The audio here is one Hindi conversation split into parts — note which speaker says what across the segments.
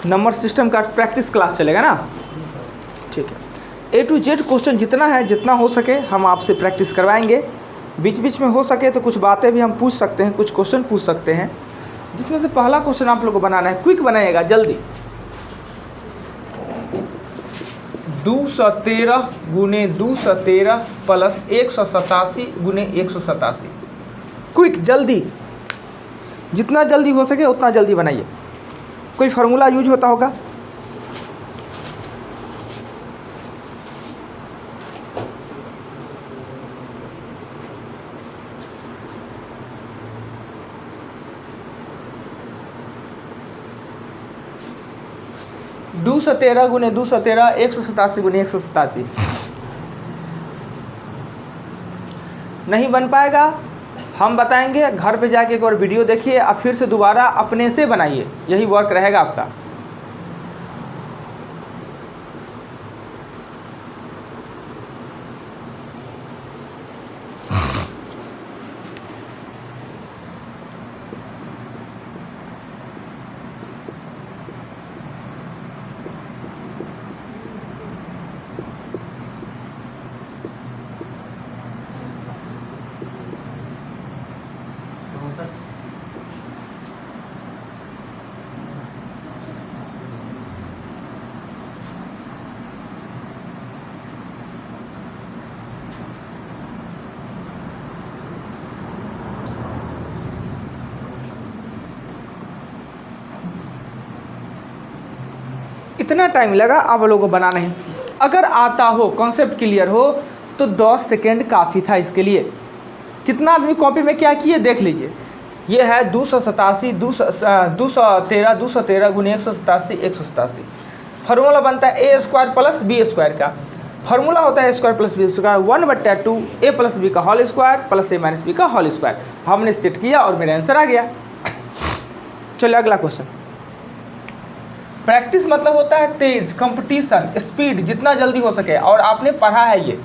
Speaker 1: नंबर सिस्टम का प्रैक्टिस क्लास चलेगा ना, ठीक है। A to Z क्वेश्चन जितना है, जितना हो सके हम आपसे प्रैक्टिस करवाएंगे। बीच बीच में हो सके तो कुछ बातें भी हम पूछ सकते हैं, कुछ क्वेश्चन पूछ सकते हैं, जिसमें से पहला क्वेश्चन आप लोग को बनाना है, क्विक बनाइएगा जल्दी। 213 गुने 213 प्लस 187 गुने 187। क्विक, जल्दी, जितना जल्दी हो सके उतना जल्दी बनाइए। कोई फार्मूला यूज होता होगा? दो सौ 13 गुने 213 187 गुने 187 नहीं बन पाएगा। हम बताएंगे, घर पे जाके एक बार वीडियो देखिए, अब फिर से दोबारा अपने से बनाइए, यही वर्क रहेगा आपका। इतना टाइम लगा आप लोगों को बनाने में। अगर आता हो, कॉन्सेप्ट क्लियर हो, तो 10 सेकेंड काफ़ी था इसके लिए। कितना आदमी कॉपी में क्या किए देख लीजिए। ये है 287 213 गुने 187 187। फार्मूला बनता है A square plus B square का। फार्मूला होता है A square plus B square 1/2 A plus B का होल स्क्वायर प्लस ए माइनस बी का होल स्क्वायर। हमने सेट किया और मेरा आंसर आ गया। चलिए अगला क्वेश्चन। प्रैक्टिस मतलब होता है तेज, कंपटीशन, स्पीड, जितना जल्दी हो सके, और आपने पढ़ा है ये।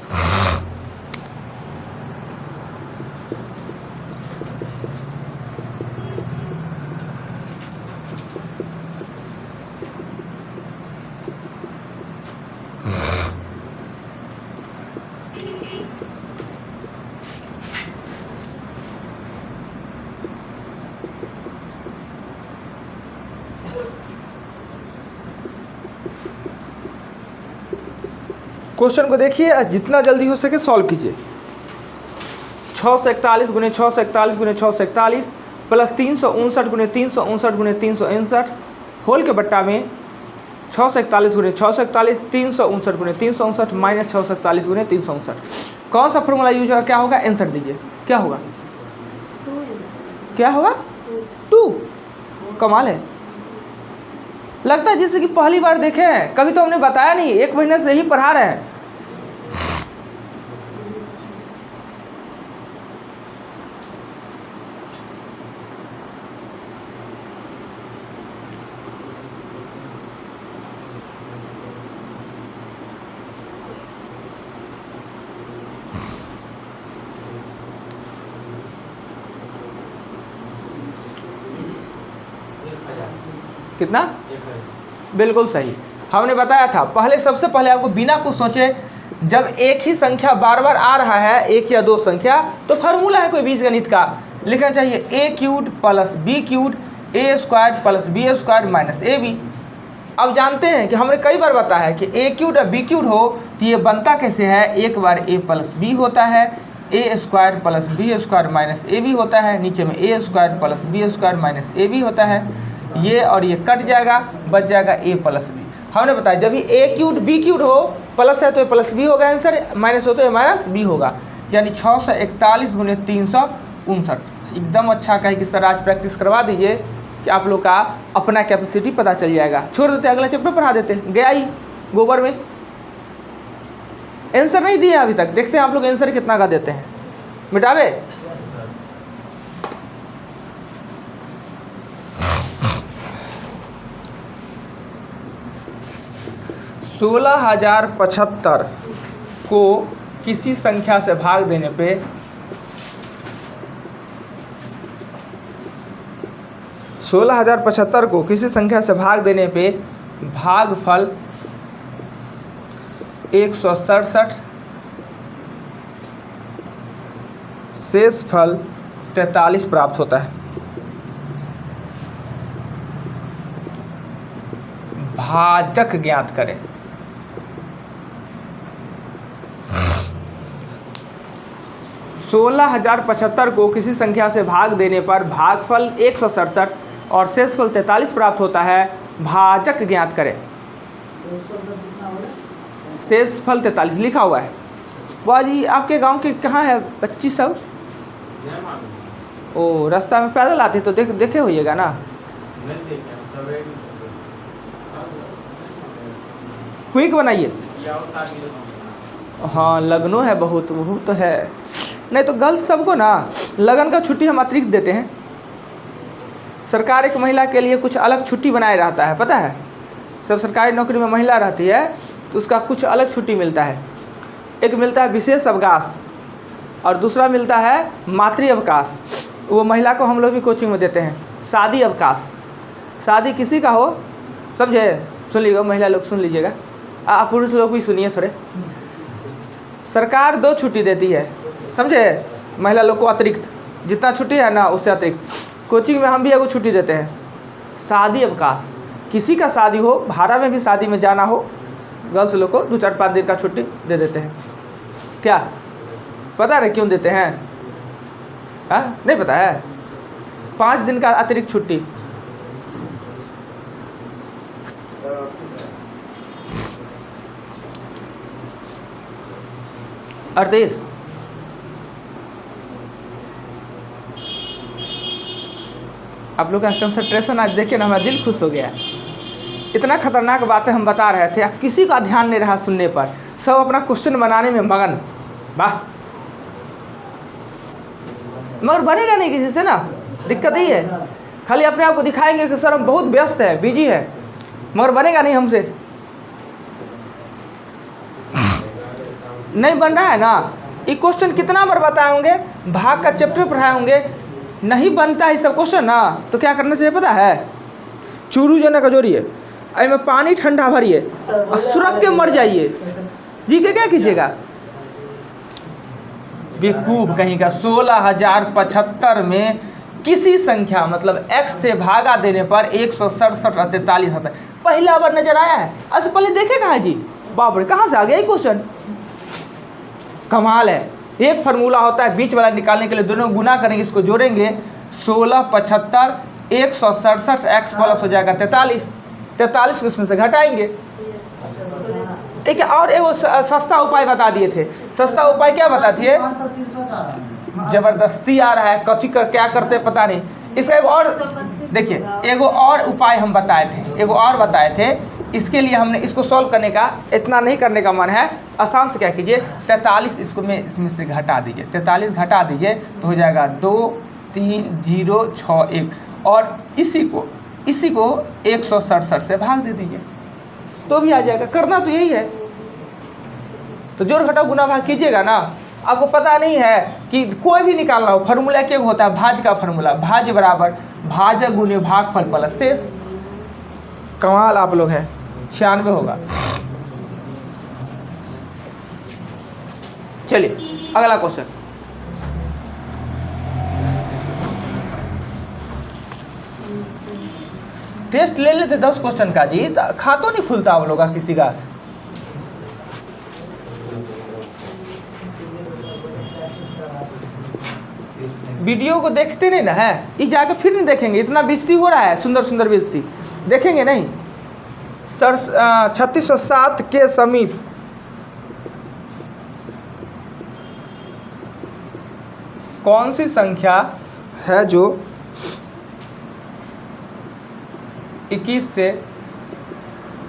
Speaker 1: क्वेश्चन को देखिए, जितना जल्दी हो सके सॉल्व कीजिए। 641 गुने 641 गुने 641 प्लस 359 गुने 359 गुने 359 होल के बट्टा में 641 गुने 641 359 गुने 359 माइनस 641 गुने 359। कौन सा फॉर्मूला यूज होगा, क्या होगा, आंसर दीजिए। क्या होगा, क्या होगा, 2। कमाल है, लगता है जैसे कि पहली बार देखे हैं, कभी तो हमने बताया नहीं, 1 महीने से ही पढ़ा रहे हैं। कितना? बिल्कुल सही, हमने बताया था पहले। सबसे पहले आपको बिना कुछ सोचे, जब एक ही संख्या बार बार आ रहा है, एक या दो संख्या, तो फार्मूला है कोई बीजगणित का, लिखना चाहिए A cube plus B cube A square plus B square minus A B. अब जानते हैं कि हमने कई बार बताया है कि ए क्यूब और बी क्यूब हो तो ये बनता कैसे है, एक बार ए प्लस बी होता है, A square plus B square minus A B होता है, नीचे में A square plus B square minus A B होता है। ये और ये कट जाएगा, बच जाएगा ए प्लस बी। हमने बताया जब भी ए क्यूब बी क्यूब हो, प्लस है तो प्लस बी होगा आंसर, माइनस हो तो माइनस बी होगा, यानी 641 गुने 359। एकदम अच्छा कहे कि सर आज प्रैक्टिस करवा दीजिए कि आप लोग का अपना कैपेसिटी पता चल जाएगा। छोड़ देते, अगला चैप्टर पढ़ा देते, गया ही गोबर में। आंसर नहीं दिए अभी तक, देखते हैं आप लोग आंसर कितना का देते हैं। मिटावे 16,075 को किसी संख्या से भाग देने पे 16,075 को किसी संख्या से भाग देने पे भागफल 167, शेष फल 43 प्राप्त होता है। भाजक ज्ञात करें। सोलह 16,075 को किसी संख्या से भाग देने पर भागफल 167 और शेषफल 43 प्राप्त होता है। भाजक ज्ञात करें। शेषफल 43 लिखा हुआ है। वाह जी, आपके गांव के कहाँ है बच्ची सब? ओ, रास्ता में पैदल आते तो देखे होइएगा ना। क्विक बनाइए। हाँ, लगनो है बहुत तो है। नहीं तो गर्ल्स सबको ना लगन का छुट्टी हम अतिरिक्त देते हैं। सरकार एक महिला के लिए कुछ अलग छुट्टी बनाए रहता है, पता है? सब सरकारी नौकरी में महिला रहती है तो उसका कुछ अलग छुट्टी मिलता है। एक मिलता है विशेष अवकाश और दूसरा मिलता है मातृ अवकाश। वो महिला को हम लोग भी कोचिंग में देते हैं। शादी अवकाश, शादी किसी का हो, समझे? सुन लीजिएगा, महिला लोग सुन लीजिएगा, आप पुरुष लोग भी सुनिए थोड़े। सरकार 2 छुट्टी देती है, समझे? महिला लोग को अतिरिक्त जितना छुट्टी है ना उससे अतिरिक्त। कोचिंग में हम भी एगो छुट्टी देते हैं, शादी अवकाश। किसी का शादी हो, भाड़ा में भी शादी में जाना हो, गर्ल्स लोग को 2-4-5 दिन का छुट्टी दे देते हैं। क्या पता है क्यों देते हैं? हाँ, नहीं पता है? 5 दिन का अतिरिक्त छुट्टी। अड़तीस। आप लोग का कंसंट्रेशन आज देख के ना हमारा दिल खुश हो गया। इतना खतरनाक बातें हम बता रहे थे, किसी का ध्यान नहीं रहा सुनने पर, सब अपना क्वेश्चन बनाने में मगन। वाह, मगर बनेगा नहीं किसी से ना, दिक्कत ही है। खाली अपने आप को दिखाएंगे कि सर हम बहुत व्यस्त है, बिजी है, मगर बनेगा नहीं हमसे। नहीं बन रहा है ना। ये क्वेश्चन कितना बार बताए होंगे, भाग का चैप्टर पढ़ाए होंगे, नहीं बनता है सब क्वेश्चन ना, तो क्या करना चाहिए पता है? चूरू जना का जोड़िए, में पानी ठंडा भरिए और सुरख के मर जाइए जी के क्या कीजिएगा? बेवकूफ कहीं का। 16,075 में किसी संख्या मतलब x से भागा देने पर 167 और 43 होता है। पहला बार नजर आया है? अच्छा पहले देखे कहाँ जी? बाप रे, कहाँ से आ गया ये क्वेश्चन? कमाल है। एक फार्मूला होता है बीच वाला निकालने के लिए, दोनों गुना करेंगे, इसको जोड़ेंगे 1675 167 x प्लस हो जाएगा 43 को इसमें से घटाएंगे। एक और एक सस्ता उपाय बता दिए थे। सस्ता उपाय क्या बता दिए? जबरदस्ती आ रहा है, कथी कर क्या करते पता नहीं। इसका एक और देखिए, एगो और उपाय हम बताए थे। इसके लिए हमने इसको सॉल्व करने का, इतना नहीं करने का मन है, आसान से क्या कीजिए 43 इसमें से घटा दीजिए। 43 घटा दीजिए तो हो जाएगा 23061 और इसी को 167 से भाग दे दीजिए तो भी आ जाएगा। करना तो यही है। तो जोड़ घटाओ गुना भाग कीजिएगा ना। आपको पता नहीं है कि कोई भी निकालना हो, फार्मूला क्या होता है? भाज का फार्मूला, भाज बराबर भाजक गुने भागफल प्लस शेष। कमाल आप लोग हैं। 96 होगा। चलिए अगला क्वेश्चन। टेस्ट ले लेते 10 क्वेश्चन का जी, खाता नहीं खुलता आप लोग का किसी का। वीडियो को देखते नहीं ना है, ये जाकर फिर नहीं देखेंगे। इतना बेइज्जती हो रहा है, सुंदर सुंदर बेइज्जती देखेंगे नहीं। 3607 के समीप कौन सी संख्या है जो 21 से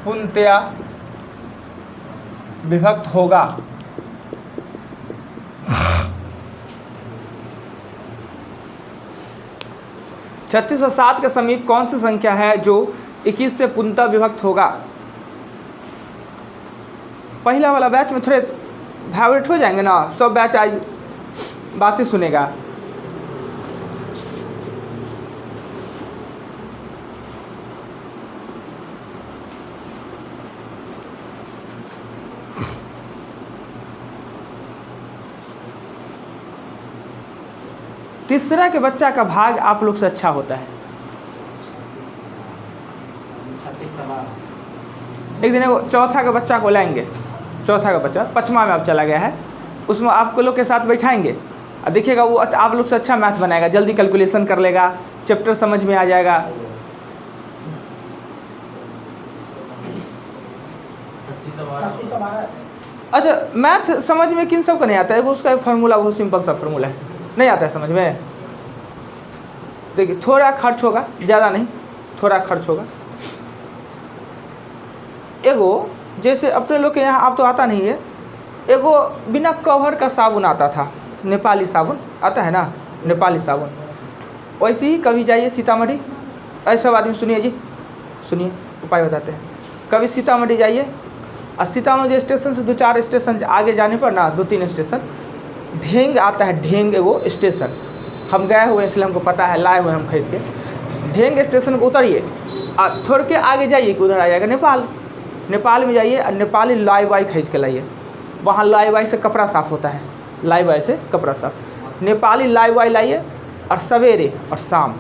Speaker 1: पूर्णतया विभक्त होगा? छत्तीस सौ सात के समीप कौन सी संख्या है जो 21 से पूर्णतः विभक्त होगा? पहला वाला बैच में थोड़े फेवरेट हो जाएंगे ना, सब बैच आज बातें सुनेगा। तीसरा के बच्चा का भाग आप लोग से अच्छा होता है। एक दिन वो चौथा के बच्चा को लाएंगे, चौथा का बच्चा 5वां में अब चला गया है, उसमें आपको लोग के साथ बैठाएंगे और देखिएगा वो आप लोग से अच्छा मैथ बनाएगा, जल्दी कैलकुलेशन कर लेगा, चैप्टर समझ में आ जाएगा। अच्छा, मैथ समझ में किन सब को नहीं आता है? वो उसका फार्मूला बहुत सिंपल सा फार्मूला है, नहीं आता है समझ में। देखिए थोड़ा खर्च होगा, ज़्यादा नहीं, थोड़ा खर्च होगा। एगो जैसे अपने लोग के यहाँ आप तो आता नहीं है, एगो बिना कवर का साबुन आता था, नेपाली साबुन आता है ना, नेपाली साबुन। वैसे ही कभी जाइए सीतामढ़ी, ऐसे सब आदमी सुनिए जी, सुनिए उपाय बताते हैं। कभी सीतामढ़ी जाइए और सीतामढ़ी स्टेशन से 2-4 स्टेशन आगे जाने पर ना, 2-3 स्टेशन ढेंग आता है, ढेंग एगो स्टेशन, हम गए हुए इसलिए हमको पता है, लाए हुए हम खरीद के। ढेंग स्टेशन को उतरिए और थोड़ के आगे जाइए कि उधर आ जाएगा नेपाल। नेपाल में जाइए और नेपाली लाई वाई खरीद के लाइए, वहाँ लाई वाई से कपड़ा साफ़ होता है, लाई वाई से कपड़ा साफ़, नेपाली लाई वाई लाइए। और सवेरे और शाम,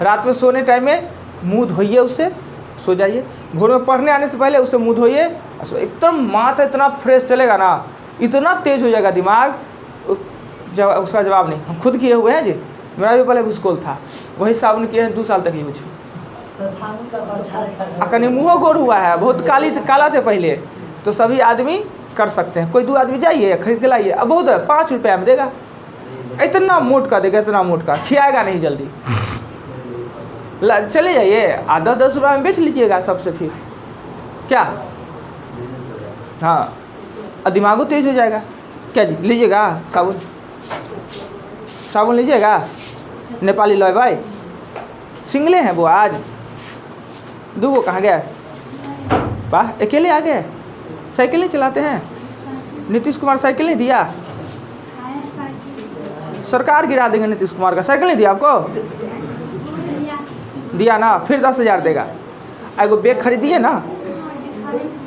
Speaker 1: रात में सोने टाइम में मुँह धोइए, उससे सो जाइए। भोर में पढ़ने आने से पहले उससे मुँह धोइए, एकदम माथा इतना फ्रेश चलेगा ना, इतना तेज़ हो जाएगा दिमाग, उसका जवाब नहीं। हम खुद किए हुए हैं जी, मेरा भी पहले भूसकोल था, वही साबुन किए हैं 2 साल तक यूज। कहीं मुँह गोर हुआ है, बहुत काला थे पहले, तो सभी आदमी कर सकते हैं। कोई 2 आदमी जाइए खरीद के लाइए, अब बहुत है 5 रुपये में देगा, इतना मोट का देगा, इतना मोट का, खियाएगा नहीं जल्दी। चले जाइए 10-10 रुपये में बेच लीजिएगा सबसे, फिर क्या, हाँ, और दिमागो तेज हो जाएगा। क्या जी लीजिएगा साबुन, साबुन लीजिएगा नेपाली लॉय भाई, सिंगले हैं वो आज, 2 गो कहाँ गया, वाह अकेले आ गए। साइकिल नहीं चलाते हैं, नीतीश कुमार साइकिल नहीं दिया, सरकार गिरा देंगे नीतीश कुमार का, साइकिल नहीं दिया आपको, दिया ना, फिर 10,000 देगा। एगो बैग खरीदिए ना,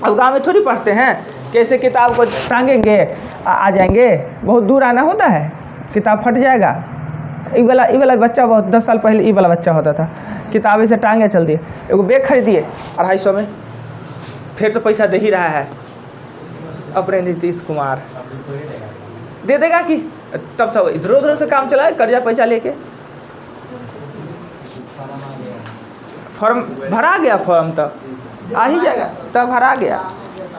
Speaker 1: अब गांव में थोड़ी पढ़ते हैं, कैसे किताब को टांगेंगे आ जाएंगे, बहुत दूर आना होता है, किताब फट जाएगा। ये वाला बच्चा बहुत 10 साल पहले ये वाला बच्चा होता था, किताबें से टांगे चल दिए। एगो बैग खरीदिए 250 में, फिर तो पैसा दे ही रहा है अपने नीतीश कुमार, दे देगा कि तब तो इधर उधर से काम चलाए, कर्जा पैसा लेके। फॉर्म भरा गया, फॉर्म तो आ ही जाएगा, तब भरा गया।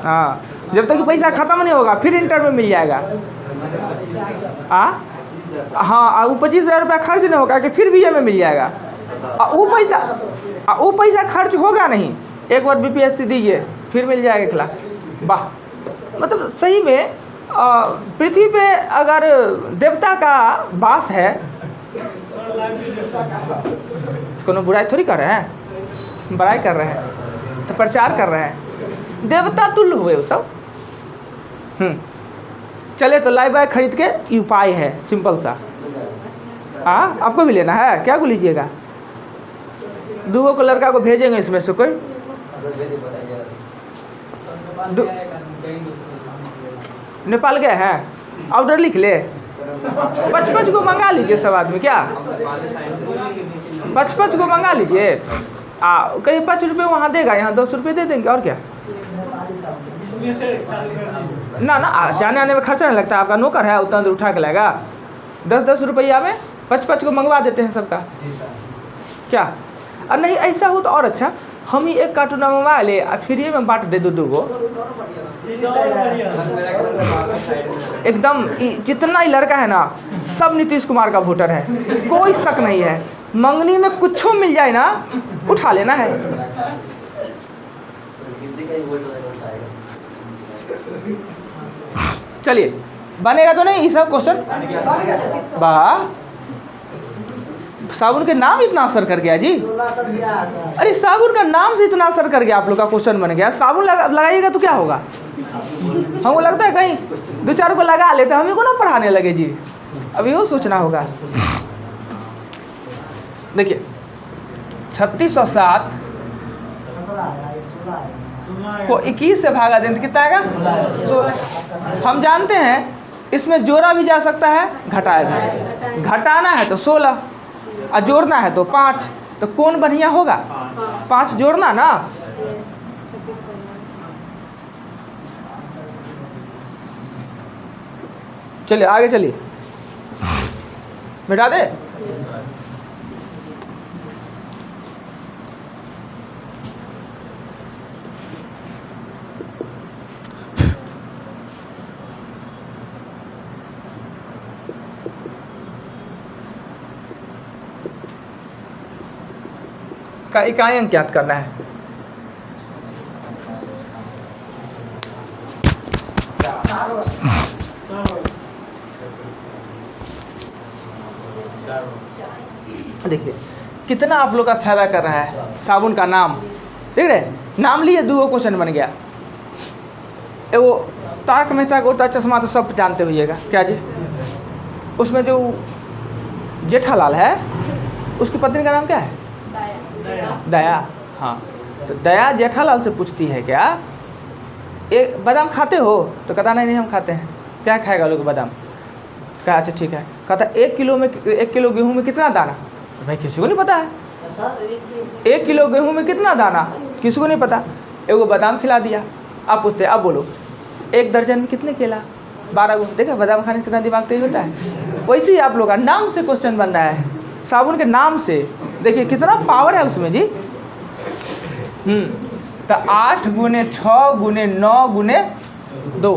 Speaker 1: हाँ, जब तक कि पैसा ख़त्म नहीं होगा फिर इंटर में मिल जाएगा। हाँ, वो 25,000 रुपया खर्च नहीं होगा कि फिर बीए में मिल जाएगा। वो पैसा खर्च होगा नहीं, एक बार बीपीएससी दीजिए फिर मिल जाएगा 1 लाख। वाह, मतलब सही में पृथ्वी पे अगर देवता का वास है, कोनो बुराई थोड़ी कर रहे हैं, बड़ाई कर रहे हैं, तो प्रचार कर रहे हैं, देवता तुल्य हुए वो सब। चले तो लाइव बाय खरीद के ये उपाय है सिंपल सा। आपको भी लेना है क्या, को लीजिएगा, 2 को लड़का को भेजेंगे इसमें से कोई, नेपाल गए हैं, ऑर्डर लिख ले, 5-5 को मंगा लीजिए सब आदमी, क्या 5-5 को मंगा लीजिए। कहीं 5 रुपये वहाँ देगा, यहाँ 10 रुपये दे देंगे, और क्या। ना जाने आने में खर्चा नहीं लगता, आपका नौकर है उतना दूर उठा के लाएगा। 10-10 रुपया में 5-5 को मंगवा देते हैं सबका, क्या। और नहीं ऐसा हो तो और अच्छा, हम ही 1 कार्टून मंगवा ले और फ्री में बांट दे 2-2 गो एकदम। जितना ही लड़का है ना सब नीतीश कुमार का वोटर है, कोई शक नहीं है। मंगनी में कुछ मिल जाए ना उठा लेना है। चलिए बनेगा तो नहीं ये सब क्वेश्चन। वाह, साबुन के नाम इतना असर कर गया जी। अरे साबुन का नाम से इतना असर कर गया, आप लोग का क्वेश्चन बन गया। साबुन लगाइएगा तो क्या होगा, हमको लगता है कहीं 2-4 को लगा लेते हम ही को ना पढ़ाने लगे जी। अभी वो सोचना होगा। देखिए 3607 को 21 से भागा दें तो कितना आएगा, 16। हम जानते हैं इसमें जोड़ा भी जा सकता है, घटाया भी। घटाना है तो 16 और जोड़ना है तो 5, तो कौन बढ़िया होगा? 5 जोड़ना ना। चलिए आगे चलिए, मिटा दे। का इकाई अंक ज्ञात करना है। देखिए कितना आप लोग का फायदा कर रहा है साबुन का नाम। देख रहे, नाम लिए 2 क्वेश्चन बन गया। वो तारक मेहता का उल्टा चश्मा तो सब जानते होइएगा, क्या जी? उसमें जो जेठालाल है, उसकी पत्नी का नाम क्या है? दया। हाँ, तो दया जेठालाल से पूछती है क्या एक बादाम खाते हो? तो कहता नहीं हम खाते हैं। क्या खाएगा लोग बादाम? कहा अच्छा ठीक है। कहता 1 किलो गेहूं में कितना दाना? भाई किसी को नहीं पता है। 1 किलो गेहूं में कितना दाना? किसी को नहीं पता। एगो बादाम खिला दिया। आप पूछते अब बोलो 1 दर्जन में कितने केला? 12 गो। देखा बादाम खाने से कितना दिमाग तेज होता है। वैसे ही आप लोग का नाम से क्वेश्चन बन रहा है, साबुन के नाम से। देखिए कितना पावर है उसमें जी। तो 8 × 6 × 9 × 2,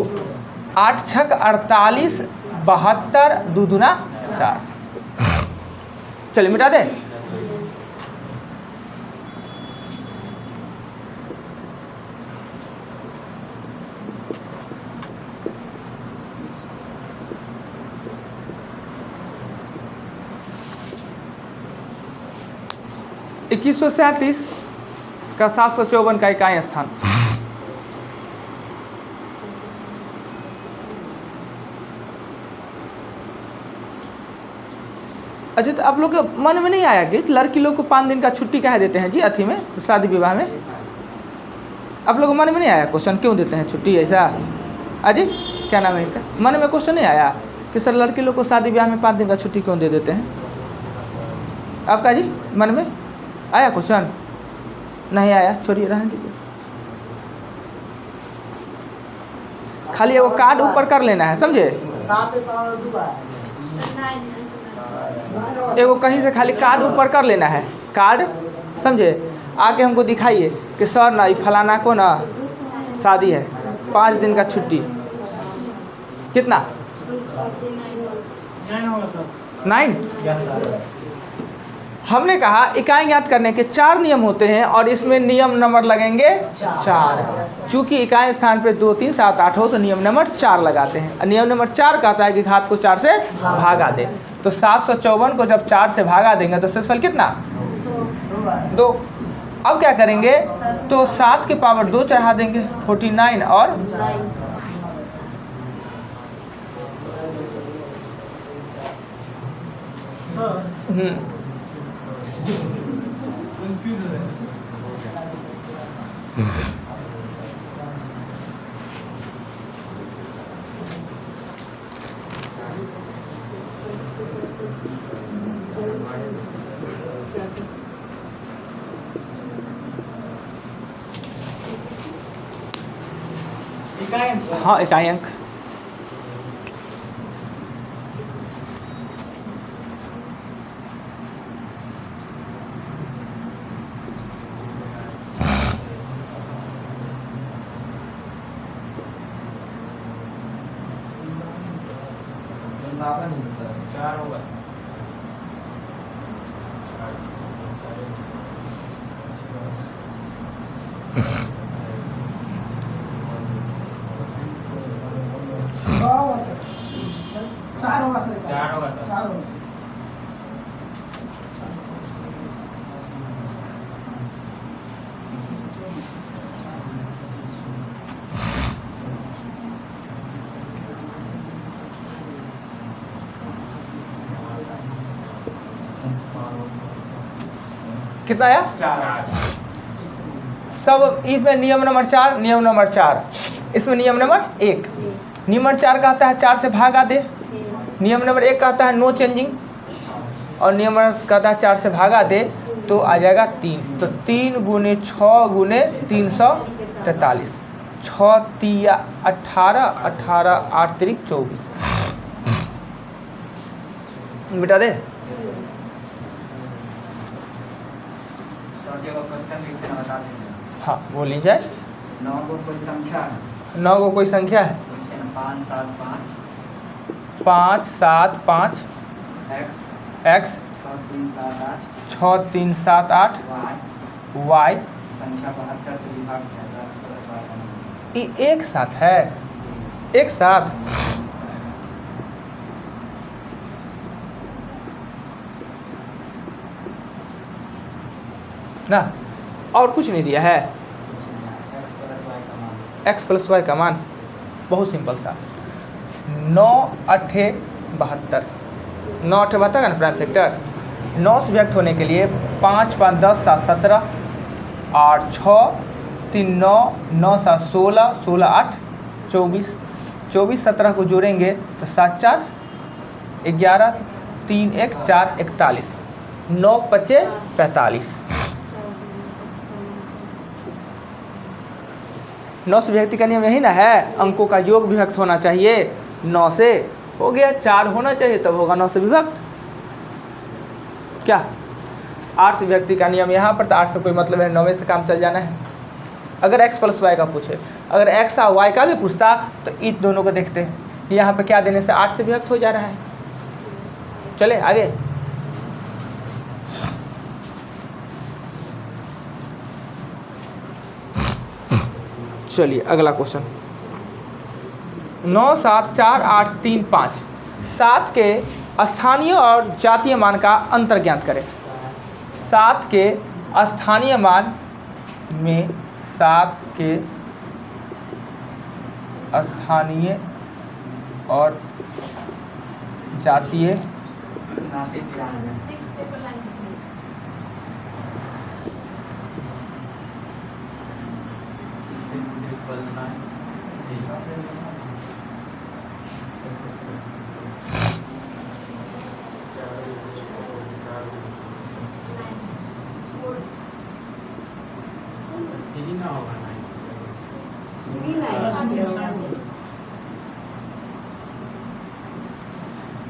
Speaker 1: 8 × 6 = 48, 72, 2 दूना 4। चलिए मिटा दे। इक्कीस 2137 का 754 का इकाई स्थान। अच्छा, तो आप लोग के मन में नहीं आया कि लड़की लोग को 5 दिन का छुट्टी काहे देते हैं जी? अथी में, शादी विवाह में आप लोग को मन में नहीं आया क्वेश्चन क्यों देते हैं छुट्टी ऐसा? अजी क्या नाम है इनका? मन में क्वेश्चन नहीं आया कि सर लड़की लोग को शादी विवाह में 5 दिन का छुट्टी क्यों दे देते हैं? आपका जी मन में आया क्वेश्चन? नहीं आया, छोड़िए, रहने दीजिए। खाली वो कार्ड ऊपर कर लेना है, समझे? एगो कहीं से खाली कार्ड ऊपर कर लेना है, कार्ड, समझे? आके हमको दिखाइए कि सर ना फलाना को ना शादी है, 5 दिन का छुट्टी। कितना? 9। हमने कहा इकाई ज्ञात करने के 4 नियम होते हैं और इसमें नियम नंबर लगेंगे 4। चूंकि इकाई स्थान पे 2, 3, 7, 8 हो तो नियम नंबर 4 लगाते हैं। नियम नंबर 4 कहता है कि घात को 4 से भागा दे। तो 754 को जब 4 से भागा देंगे तो शेषफल कितना? 2। अब क्या करेंगे तो 7 के पावर 2 चढ़ा देंगे, 49 और हाँ इकाई अंक। कितना आया? 4। सब इसमें नियम नंबर 4, नियम नंबर 4, इसमें नियम नंबर 1। नियम नंबर 4 कहता है 4 से भागा दे। नियम नंबर 1 कहता है नो चेंजिंग, और नियम नंबर कहता है 4 से भागा दे, तो आ जाएगा 3। तो 3 × 6 × 343, 6 तिया 18, 18 8 तिरिक 24। मिटा दे। हाँ बोली जाए।
Speaker 2: 9 को कोई संख्या है?
Speaker 1: 9 को कोई संख्या है?
Speaker 2: 5 7 5
Speaker 1: 5 7 5
Speaker 2: x 6 3 7 8
Speaker 1: 6 3 7 8
Speaker 2: y
Speaker 1: y
Speaker 2: संख्या 72 से विभाज्य है, तो x प्लस y का मान।
Speaker 1: ये एक साथ है, एक साथ। ना और कुछ नहीं दिया है। x प्लस वाई का मान बहुत सिंपल सा, 9 8 72, 9 8 72 का ना प्राइम फैक्टर। 9 से व्यक्त होने के लिए 5 5 10 7 17, 8 6 3 9 9 7 16, 16 8 24, 24 17 को जोड़ेंगे तो 7 4 11 3 1 4 41, 9 5 45। 9 से विभक्ति का नियम यही ना है, अंकों का योग विभक्त होना चाहिए 9 से। हो गया 4 होना चाहिए तब होगा 9 से विभक्त। क्या 8 से विभक्ति का नियम यहाँ पर, तो 8 से कोई मतलब है, 9 से काम चल जाना है। अगर x प्लस वाई का पूछे, अगर x और y का भी पूछता तो इन दोनों को देखते हैं, यहाँ पे क्या देने से 8 से विभक्त हो जा रहा है। चले आगे। चलिए अगला क्वेश्चन, 9 7 4 8 3 5, 7 के स्थानीय और जातीय मान का अंतर ज्ञात करें। 7 के स्थानीय मान में 7 के स्थानीय और जातीय
Speaker 2: 79 93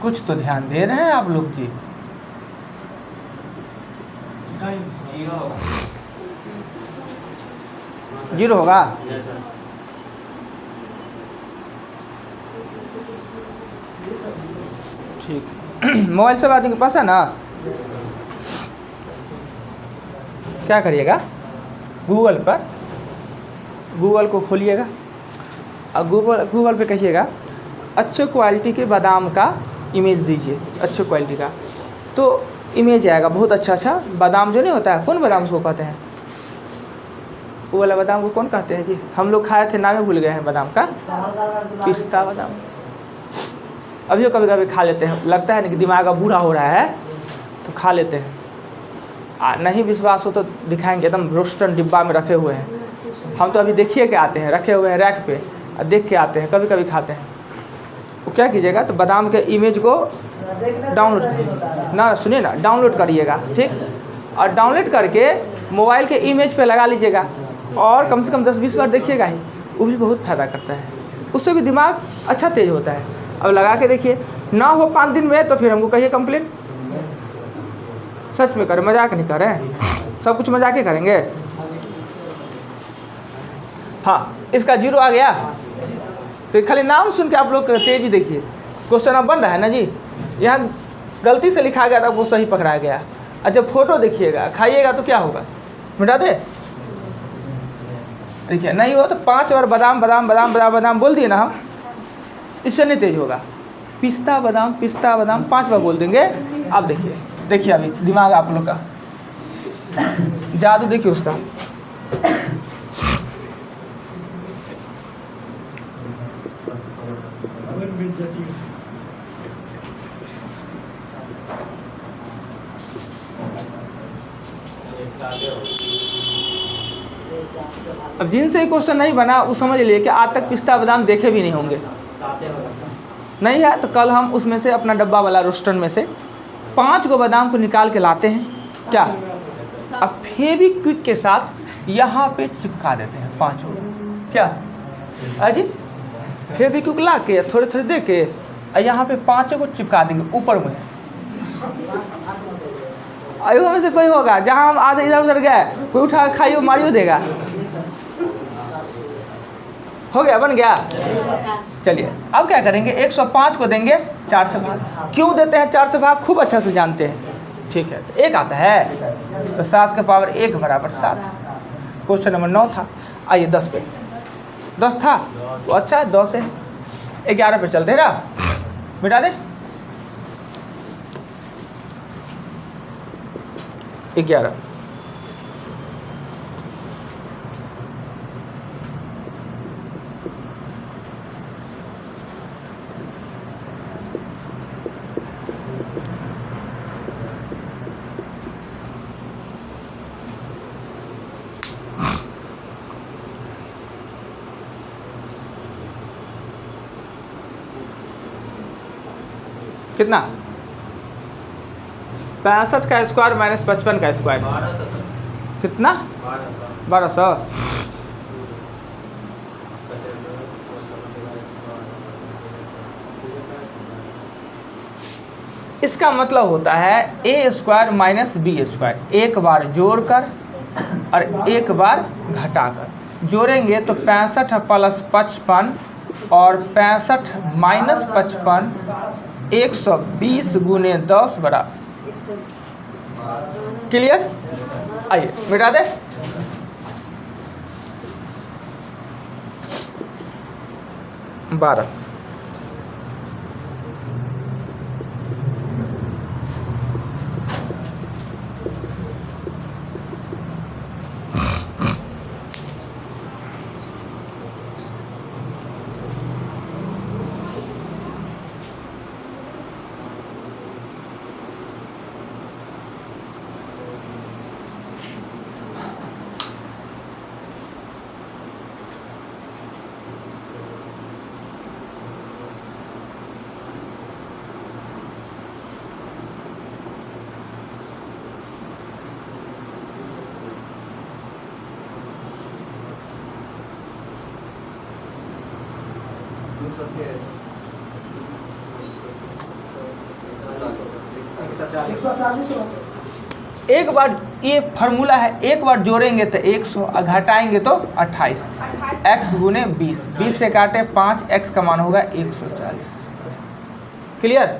Speaker 1: कुछ तो ध्यान दे रहे हैं आप लोग जी। 0 होगा। ठीक मोबाइल सब आदमी के पास है ना। क्या करिएगा, गूगल पर, गूगल को खोलिएगा और गूगल पे कहिएगा अच्छे क्वालिटी के बादाम का इमेज दीजिए, अच्छे क्वालिटी का, तो इमेज आएगा बहुत अच्छा बादाम जो नहीं होता है। कौन बादाम उसको कहते हैं? वो वाला बादाम को कौन कहते हैं जी? हम लोग खाए थे, नाम ही भूल गए हैं बादाम का। पिस्ता बादाम। अभी तो कभी कभी खा लेते हैं, लगता है ना कि दिमाग अब बूढ़ा हो रहा है तो खा लेते हैं। नहीं विश्वास हो तो दिखाएंगे, एकदम रोस्टन डिब्बा में रखे हुए हैं। हम तो अभी देखिए के आते हैं, रखे हुए हैं रैक पे, और देख के आते हैं, कभी कभी खाते हैं। वो क्या कीजिएगा, तो बादाम के इमेज को डाउनलोड ना, सुनिए ना, डाउनलोड करिएगा, ठीक। और डाउनलोड करके मोबाइल के इमेज पे लगा लीजिएगा, और कम से कम 10-20 बार देखिएगा ही। वो भी बहुत फ़ायदा करता है, उससे भी दिमाग अच्छा तेज होता है। अब लगा के देखिए, ना हो 5 दिन में तो फिर हमको कहिए कंप्लेन। सच में करें, मजाक नहीं करें, सब कुछ मजाक ही करेंगे। हाँ, इसका 0 आ गया। तो खाली नाम सुन के आप लोग तेजी देखिए, क्वेश्चन अब बन रहा है ना जी। यहाँ गलती से लिखा गया था, वो सही पकड़ा गया। और जब फोटो देखिएगा, खाइएगा तो क्या होगा, मिटा दे। देखिए नहीं हो तो 5 बार बादाम बादाम बादाम बादाम बादाम बोल दिए ना हम, इससे नहीं तेज होगा। पिस्ता बादाम 5 बार बोल देंगे। आप देखिए, देखिए अभी दिमाग आप लोग का जादू देखिए उसका। अब जिनसे ही क्वेश्चन नहीं बना वो समझ लिए कि आज तक पिस्ता बादाम देखे भी नहीं होंगे।
Speaker 2: साते होगा सर।
Speaker 1: नहीं है तो कल हम उसमें से अपना डब्बा वाला रोस्टर में से 5 को बादाम को निकाल के लाते हैं क्या, अब फेविक्विक के साथ यहाँ पे चिपका देते हैं 5 को, क्या अजी फेविक्विक ला के थोड़े थोड़े दे के और यहाँ पे 5 को चिपका देंगे ऊपर में। अयो में से कोई होगा जहाँ हम आधे इधर उधर गए कोई उठा के खाइयो मारियो देगा। हो गया, बन गया। चलिए अब क्या करेंगे, 105 को देंगे 4 से भाग। क्यों देते हैं 4 से भाग, खूब अच्छा से जानते हैं। ठीक है, तो 1 आता है तो 7 का पावर 1 बराबर 7। क्वेश्चन नंबर 9 था। आइए 10 पे, 10 था तो अच्छा है, 10 है 11 पे चलते हैं ना, मिटा दे 11। कितना 65 का स्क्वायर माइनस 55 का स्क्वायर कितना 1200। इसका मतलब होता है A square minus B square, एक बार जोड़कर और एक बार घटाकर। जोड़ेंगे तो 65 प्लस 55 और 65 माइनस 55 120 गुने 10 बराबर। क्लियर, आइए मिटा दे। बारह एक बार ये फार्मूला है, एक बार जोड़ेंगे तो 100 और घटाएंगे तो 28 x गुने 20, 20 से काटे 5, x का मान होगा 140। क्लियर,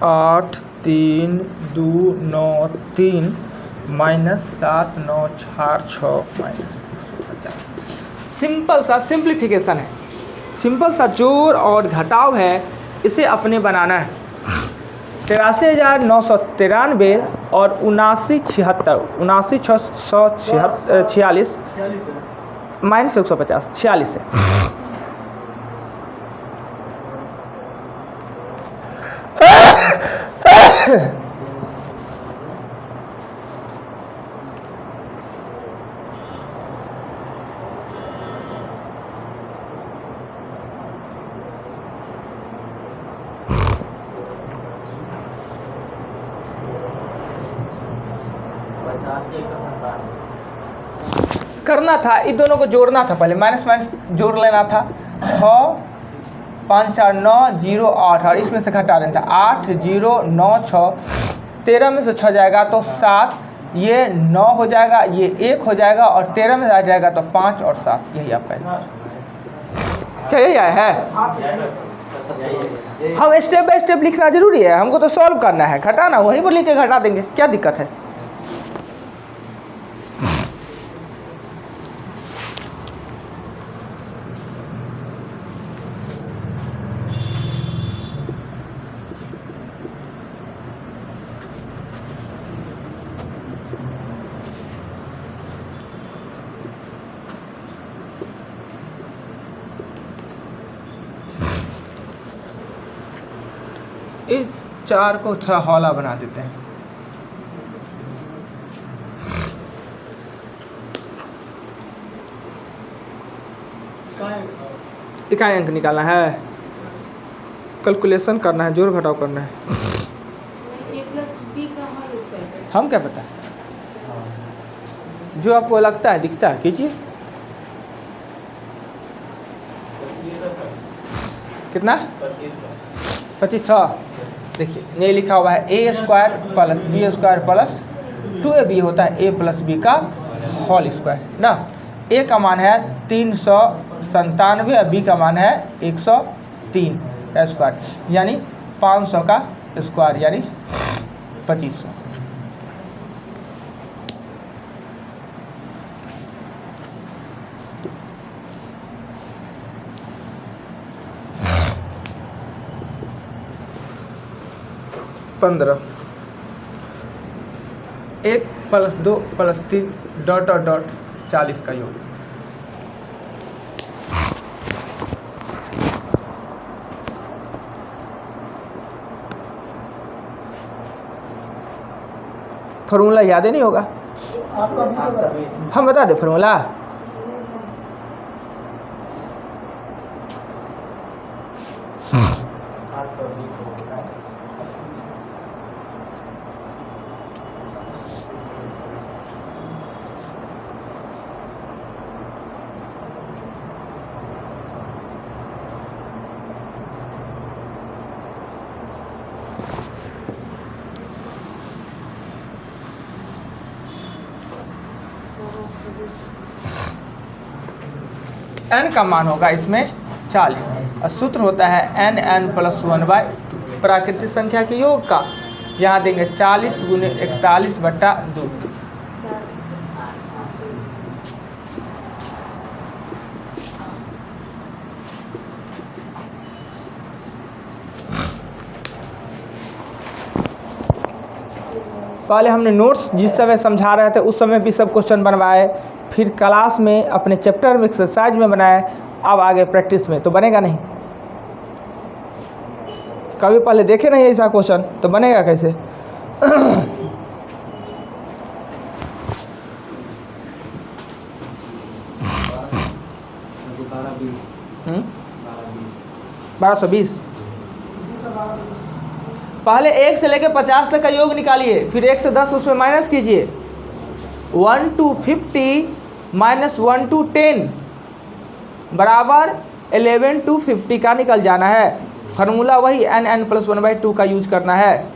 Speaker 1: आठ 3 2 9 3 माइनस 7 9 4 6 माइनस 150। सिंपल सा सिंप्लीफिकेशन है, सिंपल सा जोड़ और घटाव है, इसे अपने बनाना है। 83,993 और 79,646 माइनस 150 46 है। करना था, इन दोनों को जोड़ना था, पहले माइनस माइनस जोड़ लेना था। 6 5 4 9 0 8 और इसमें से घटा लेना था 8 0 9 6, 13 में से 6 जाएगा तो 7, ये 9 हो जाएगा, ये 1 हो जाएगा और 13 में से आ जाएगा तो 5 और 7। यही आपका आंसर। क्या यही आया है? हम स्टेप बाय स्टेप लिखना जरूरी है, हमको तो सॉल्व करना है, घटाना वहीं पर लिख के घटा देंगे, क्या दिक्कत है। इस 4 को थोड़ा हौला बना देते हैं। इकाई अंक निकालना है, कैलकुलेशन करना है, जोड़ घटाव करना है। हम क्या पता, जो आपको लगता है दिखता है कीजिए। कितना 2500। देखिए ये लिखा हुआ है A square plus B square plus 2ab होता है a प्लस बी का होल स्क्वायर ना। ए का मान है 397 और बी का मान है 103 का स्क्वायर, यानी 500 का स्क्वायर यानी 2500। पंद्रह 1 plus 2 plus 3 dot dot dot 40 का योग। फार्मूला याद ही नहीं होगा, हम बता दे फार्मूला। n का मान होगा इसमें 40 और सूत्र होता है n प्लस 1/2 प्राकृतिक संख्या के योग का। यहाँ देंगे 40 गुने 41/2। पहले हमने नोट्स जिस समय समझा रहे थे उस समय भी सब क्वेश्चन बनवाए, फिर क्लास में अपने चैप्टर में एक्सरसाइज में बनाए, अब आगे प्रैक्टिस में तो बनेगा नहीं। कभी पहले देखे नहीं ऐसा क्वेश्चन तो बनेगा कैसे। हम्म 1220। पहले 1 से लेकर 50 तक का योग निकालिए, फिर 1 से 10 उसमें माइनस कीजिए। 1 to 50 माइनस 1 to 10 बराबर 11 to 50 का निकल जाना है। फार्मूला वही n प्लस 1/2 का यूज करना है।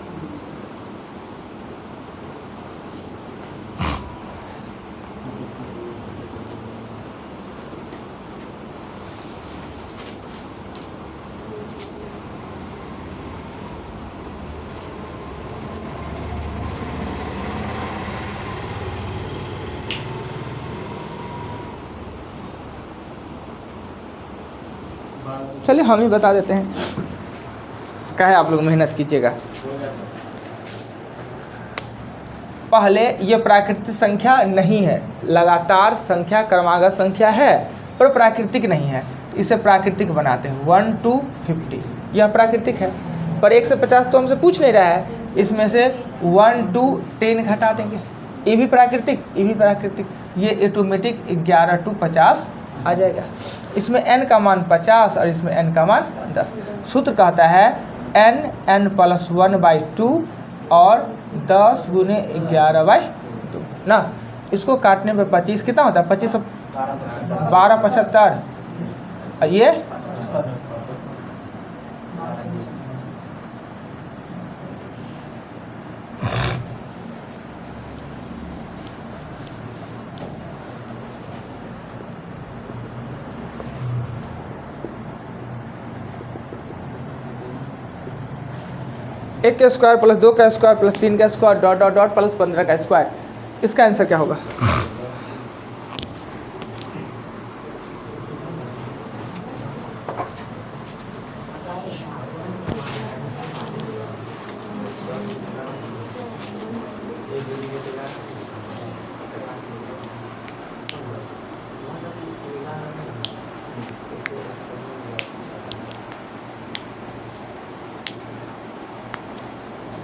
Speaker 1: चलिए हम ही बता देते हैं, काहे आप लोग मेहनत कीजिएगा। पहले ये प्राकृतिक संख्या नहीं है, लगातार संख्या क्रमागत संख्या है पर प्राकृतिक नहीं है, इसे प्राकृतिक बनाते हैं। 1 to 50 यह प्राकृतिक है, पर 1 से 50 तो हमसे पूछ नहीं रहा है, इसमें से 1 to 10 घटा देंगे, ये भी प्राकृतिक, ये भी प्राकृतिक, ये ऑटोमेटिक 11 to 50 आ जाएगा। इसमें n का मान 50 और इसमें n का मान 10। सूत्र कहता है n प्लस 1/2 और 10 गुने 11/2 ना। इसको काटने पे 25 कितना होता है, 25 12 75 ये 1 का स्क्वायर प्लस 2 का स्क्वायर प्लस 3 का square dot dot dot plus 15 का स्क्वायर। इसका आंसर क्या होगा।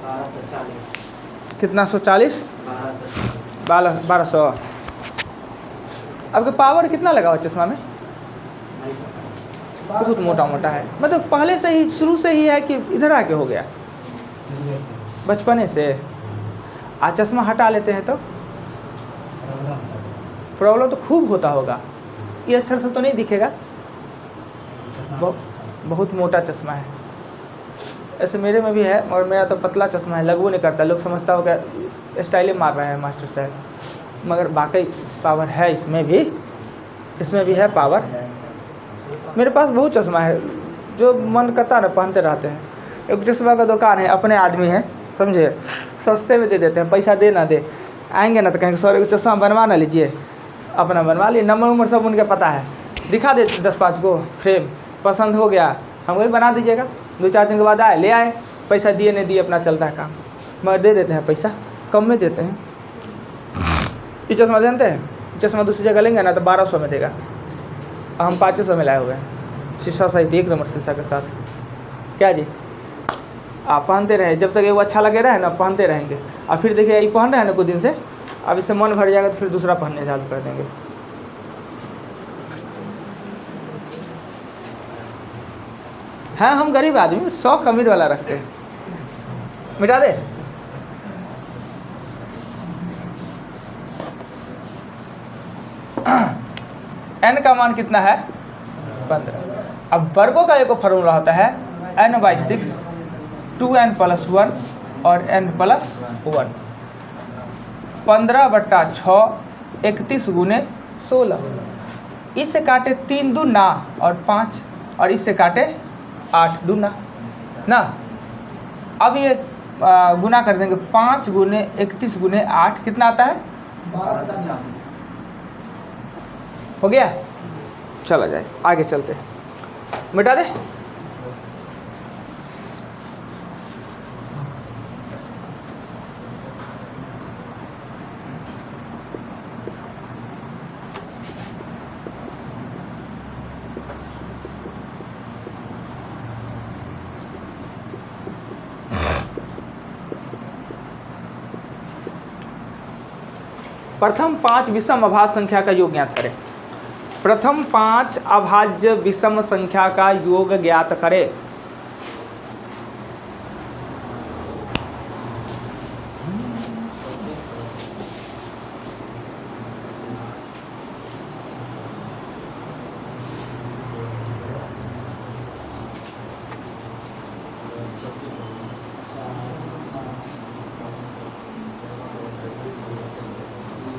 Speaker 2: 1240
Speaker 1: कितना 140
Speaker 2: 1240
Speaker 1: 1200। आपके पावर कितना लगा हुआ चश्मा में?
Speaker 2: नहीं पता।
Speaker 1: बहुत मोटा मोटा है, मतलब पहले से ही शुरू से ही है कि इधर आके हो गया?
Speaker 2: सीरियस है।
Speaker 1: बचपने से। आज चश्मा हटा लेते हैं तो
Speaker 2: प्रॉब्लम है।
Speaker 1: प्रॉब्लम तो खूब होता होगा। ये अक्षर सब तो नहीं दिखेगा?
Speaker 2: चश्मा
Speaker 1: बहुत मोटा चश्मा है। ऐसे मेरे में भी है, और मेरा तो पतला चश्मा है, लगू नहीं करता। लोग समझता होगा स्टाइले मार रहे हैं मास्टर साहब, मगर वाकई पावर है इसमें भी है पावर। मेरे पास बहुत चश्मा है, जो मन करता ना पहनते रहते हैं। एक चश्मा का दुकान है, अपने आदमी है, समझे, सस्ते में दे देते हैं, पैसा दे ना दे। आएंगे ना तो कहेंगे सर एक चश्मा बनवा ना लीजिए, अपना बनवा लिए। नंबर उम्र सब उनके पता है, दिखा दे 10-5 को फ्रेम, पसंद हो गया हम वही बना दीजिएगा। 2-4 दिन के बाद आए ले आए, पैसा दिए नहीं दिए अपना चलता है काम, मगर दे देते हैं पैसा, कम में देते हैं। ये चश्मा जानते हैं, चश्मा दूसरी जगह लेंगे ना तो 1200 में देगा, हम 500 में लाए हुए हैं, शीशा सहित, एक नंबर शीशा के साथ। क्या जी, आप पहनते रहे जब तक ये वो अच्छा लगे रहे ना, पहनते रहेंगे। और फिर देखिए ये पहन रहे हैं ना कुछ दिन से, अब इससे मन भर जाएगा तो फिर दूसरा पहनने चालू कर देंगे। हाँ हम गरीब आदमी, शौक अमीर वाला रखते हैं। मिटा दे। n का मान कितना है? 15। अब वर्गों का एक फॉर्मूला होता है n/6, 2n+1 और n+1। 15/6 31 × 16। इससे काटे 3 दूना और 5, और इससे काटे 8 दूना ना। अब ये गुना कर देंगे, 5 × 31 × 8 कितना आता है?
Speaker 2: 1240।
Speaker 1: हो गया, चला जाए आगे चलते हैं। मिटा दे। प्रथम 5 विषम अभाज्य संख्या का योग ज्ञात करें। प्रथम 5 अभाज्य विषम संख्या का योग ज्ञात करें।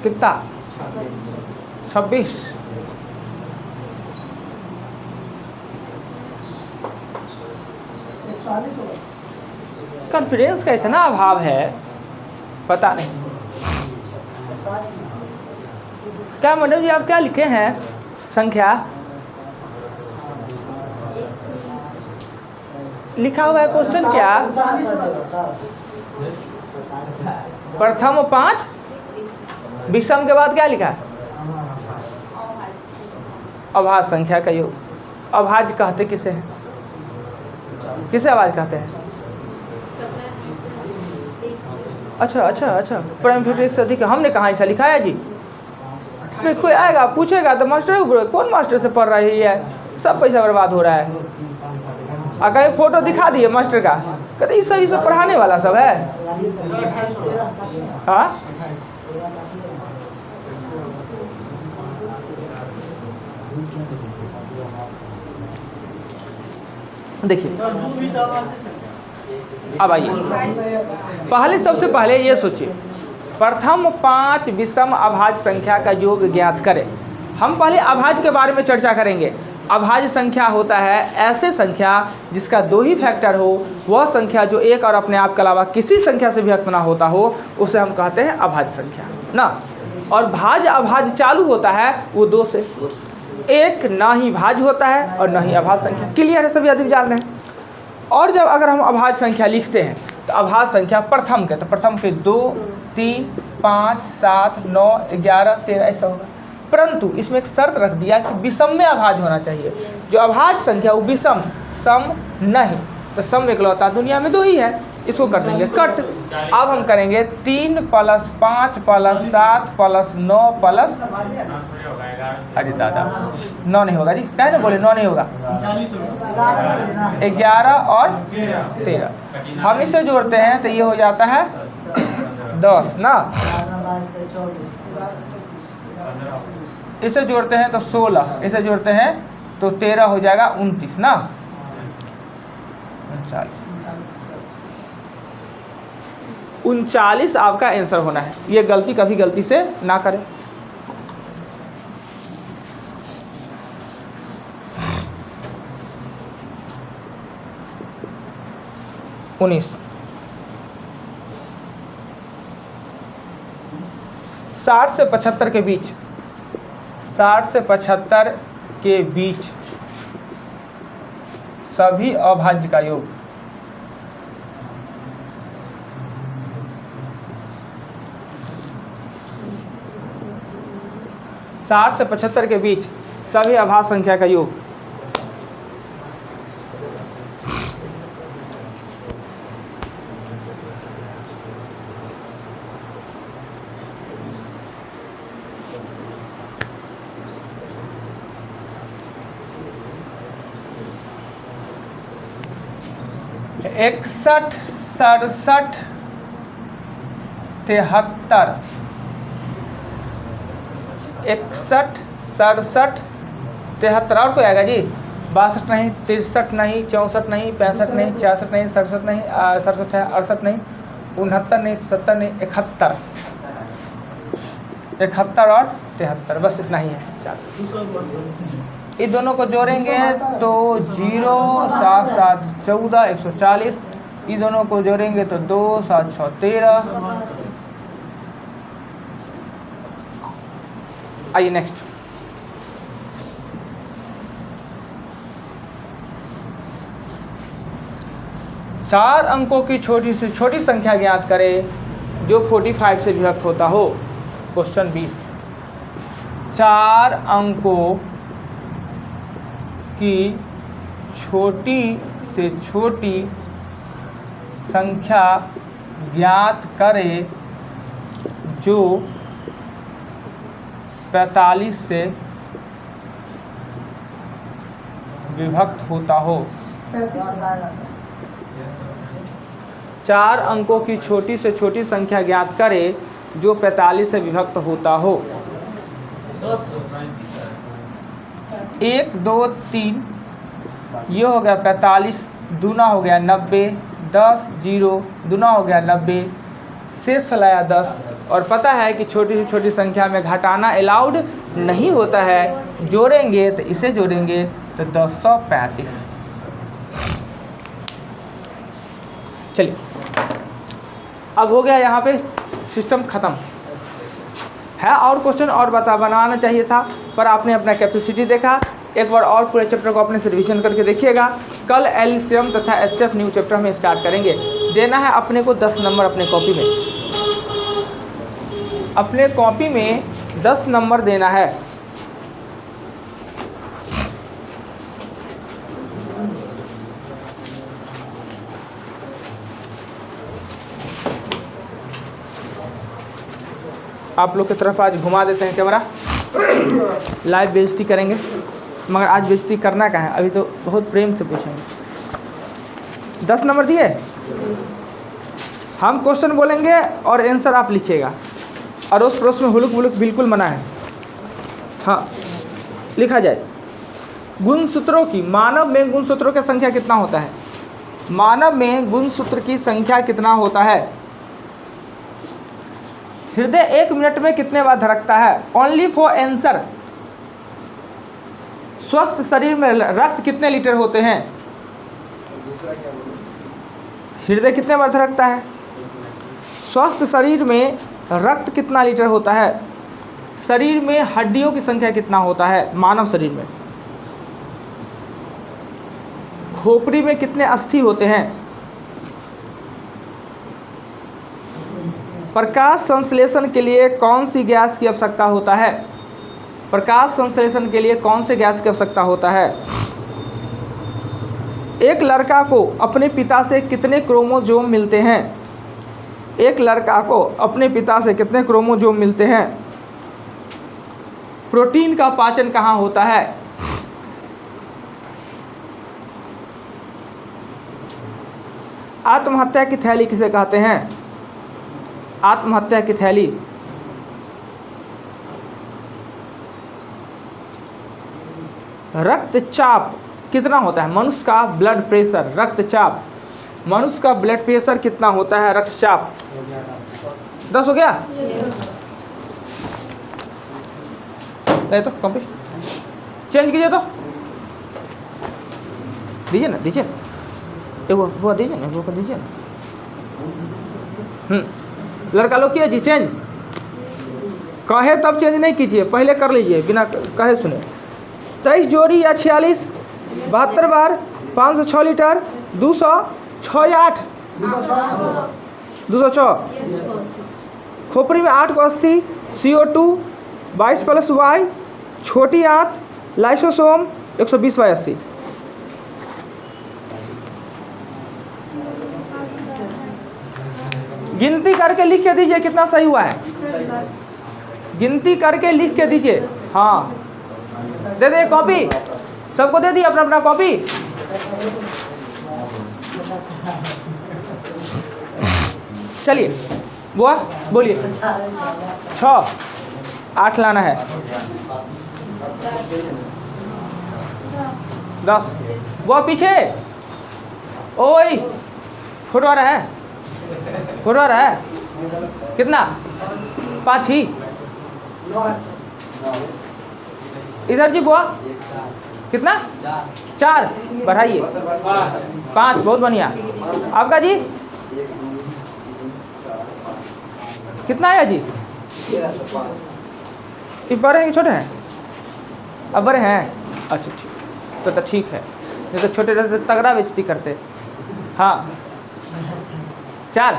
Speaker 1: कितना? 26। कॉन्फिडेंस का इतना अभाव है, पता नहीं। क्या मैडम जी आप क्या लिखे हैं संख्या? लिखा हुआ है क्वेश्चन क्या? प्रथम 5 विषम के बाद क्या लिखा है? अभाज्य संख्या का योग। अभाज्य कहते किसे हैं? किसे अभाज्य कहते हैं? अच्छा प्राइम फैक्टर 1 से अधिक। हमने कहाँ ऐसा लिखा है जी? नहीं, कोई आएगा पूछेगा तो मास्टर कौन मास्टर से पढ़ रही है, सब पैसा बर्बाद हो रहा है। और कहीं फोटो दिखा दिए मास्टर का, कहते ये सब पढ़ाने वाला सब है। हाँ देखिए, अब आइए पहले, सबसे पहले ये सोचिए, प्रथम 5 विषम अभाज्य संख्या का योग ज्ञात करें। हम पहले अभाज्य के बारे में चर्चा करेंगे। अभाज्य संख्या होता है ऐसे संख्या जिसका 2 ही फैक्टर हो, वह संख्या जो एक और अपने आप के अलावा किसी संख्या से विभक्त ना होता हो, उसे हम कहते हैं अभाज्य संख्या ना। और भाज्य अभाज्य चालू होता है वो 2 से। एक ना ही भाज्य होता है और ना ही अभाज्य संख्या। क्लियर है, सभी आदमी जान रहे हैं। और जब अगर हम अभाज्य संख्या लिखते हैं तो अभाज्य संख्या प्रथम के, तो प्रथम के 2, 3, 5, 7, 9, 11, 13 ऐसा होगा। परंतु इसमें एक शर्त रख दिया कि विषम में अभाज्य होना चाहिए। जो अभाज्य संख्या वो विषम, सम नहीं। तो सम इकलौता दुनिया में 2 ही है, इसको कर देंगे कट। अब हम करेंगे 3 + 5 + 7 + 9 + अरे दादा 9 नहीं होगा जी, क्या ना बोले 9 नहीं होगा, 11 और 13 हम इसे जोड़ते हैं तो ये हो जाता है 10 ना, इसे जोड़ते हैं तो 16, इसे जोड़ते हैं तो 13 हो जाएगा 29 ना, 39 आपका आंसर होना है। ये गलती कभी गलती से ना करें। उन्नीस 60 से 75 के बीच, 60 से 75 के बीच सभी अभाज्य का योग, साठ से 75 के बीच सभी अभाज्य संख्या का योग, इकसठ, 67, 73, 61, 67, 73 और कोई आएगा जी? 62 नहीं, 63 नहीं, 64 नहीं, 65 नहीं, 66 नहीं, 67 नहीं, 67 है, 68 नहीं, 69 नहीं, 70 नहीं, 71, 71 और 73, बस इतना ही है। इन दोनों को जोड़ेंगे तो 0, 7, 7, 14, 140, इन दोनों को जोड़ेंगे तो 2, 7, 6, 13। आइए नेक्स्ट, चार अंकों की छोटी से छोटी संख्या ज्ञात करें जो 45 से विभक्त होता हो। क्वेश्चन 20, 4 अंकों की छोटी से छोटी संख्या ज्ञात करें जो 45 से विभक्त होता हो। 4 अंकों की छोटी से छोटी संख्या ज्ञात करें जो 45 से विभक्त होता हो। 1, 2, 3, ये हो गया 45, दूना हो गया 90, 10, 0, दूना हो गया 90, शेष फैलाया 10। और पता है कि छोटी से छोटी संख्या में घटाना अलाउड नहीं होता है। जोड़ेंगे तो इसे जोड़ेंगे तो 235। चलिए, अब हो गया यहाँ पे सिस्टम ख़त्म है। और क्वेश्चन और बनाना चाहिए था, पर आपने अपना कैपेसिटी देखा। एक बार और पूरे चैप्टर को अपने से रिविजन करके देखिएगा। कल एलसीएम तथा एचसीएफ न्यू चैप्टर में स्टार्ट करेंगे। देना है अपने को 10 नंबर अपने कॉपी में, अपने कॉपी में 10 नंबर देना है। आप लोग की तरफ आज घुमा देते हैं कैमरा, लाइव बेइज्जती करेंगे, मगर आज बेइज्जती करना क्या है, अभी तो बहुत प्रेम से पूछेंगे। 10 नंबर दिए, हम क्वेश्चन बोलेंगे और आंसर आप लिखिएगा। अड़ोस पड़ोस में हुलुक बुलुक बिल्कुल मना है। हाँ, लिखा जाए। गुणसूत्रों की, मानव में गुणसूत्रों की संख्या कितना होता है? मानव में गुणसूत्र की संख्या कितना होता है? हृदय 1 मिनट में कितने बार धड़कता है? Only for answer. स्वस्थ शरीर में रक्त कितने लीटर होते हैं? हृदय कितने बार धड़कता है? स्वस्थ शरीर में रक्त कितना लीटर होता है? शरीर में हड्डियों की संख्या कितना होता है मानव शरीर में? खोपड़ी में कितने अस्थि होते हैं? प्रकाश संश्लेषण के लिए कौन सी गैस की आवश्यकता होता है? प्रकाश संश्लेषण के लिए कौन से गैस की आवश्यकता होता है? एक लड़का को अपने पिता से कितने क्रोमोसोम मिलते हैं? एक लड़का को अपने पिता से कितने क्रोमोसोम मिलते हैं? प्रोटीन का पाचन कहाँ होता है? आत्महत्या की थैली किसे कहते हैं? आत्महत्या की थैली। रक्तचाप कितना होता है? मनुष्य का ब्लड प्रेशर, रक्तचाप, मनुष्य का ब्लड प्रेशर कितना होता है? रक्तचाप 10 हो गया? ले तो कॉपी चेंज कीजिए, तो दीजिए ना, दीजिए ना, वो दीजिए ना, वो दीजिए ना। लड़का लोग किए जी चेंज, कहे तब चेंज नहीं कीजिए, पहले कर लीजिए बिना कहे सुने। 23 जोड़ी या 46, 72 बार, 506 लीटर, 200, 6 या 8, 206। खोपड़ी में 8 को अस्थि, CO2 22 + Y, छोटी आंत, लाइसोसोम 120/80। गिनती करके लिख के दीजिए कितना सही हुआ है, गिनती करके लिख के दीजिए। हाँ दे दे कॉपी, सबको दे दी अपना अपना कॉपी। चलिए बुआ बोलिए। 6, 8 लाना है, 10। बुआ पीछे, ओए फोटो आ रहा है, फोटो आ रहा है, कितना? 5 ही। इधर जी बुआ कितना? 4, बढ़ाइए 5, बहुत बढ़िया। आपका जी कितना आया जी? ये बड़े हैं कि छोटे हैं? अब बड़े हैं, अच्छा ठीक, तो ठीक है, नहीं तो छोटे रहते तगड़ा बेइज्जती करते। हाँ 4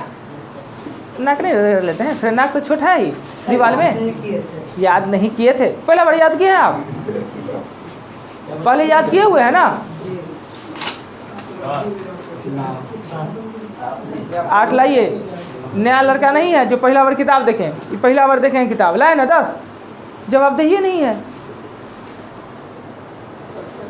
Speaker 1: नाक नहीं लेते हैं, फिर नाक तो छोटा है ही दीवार में। याद नहीं किए थे, पहला बार याद किए हैं आप? पहले याद किए हुए हैं ना? 8 लाइए। नया लड़का नहीं है जो पहला बार किताब देखें, ये पहला बार देखें किताब, लाए ना 10, जवाब दे नहीं है।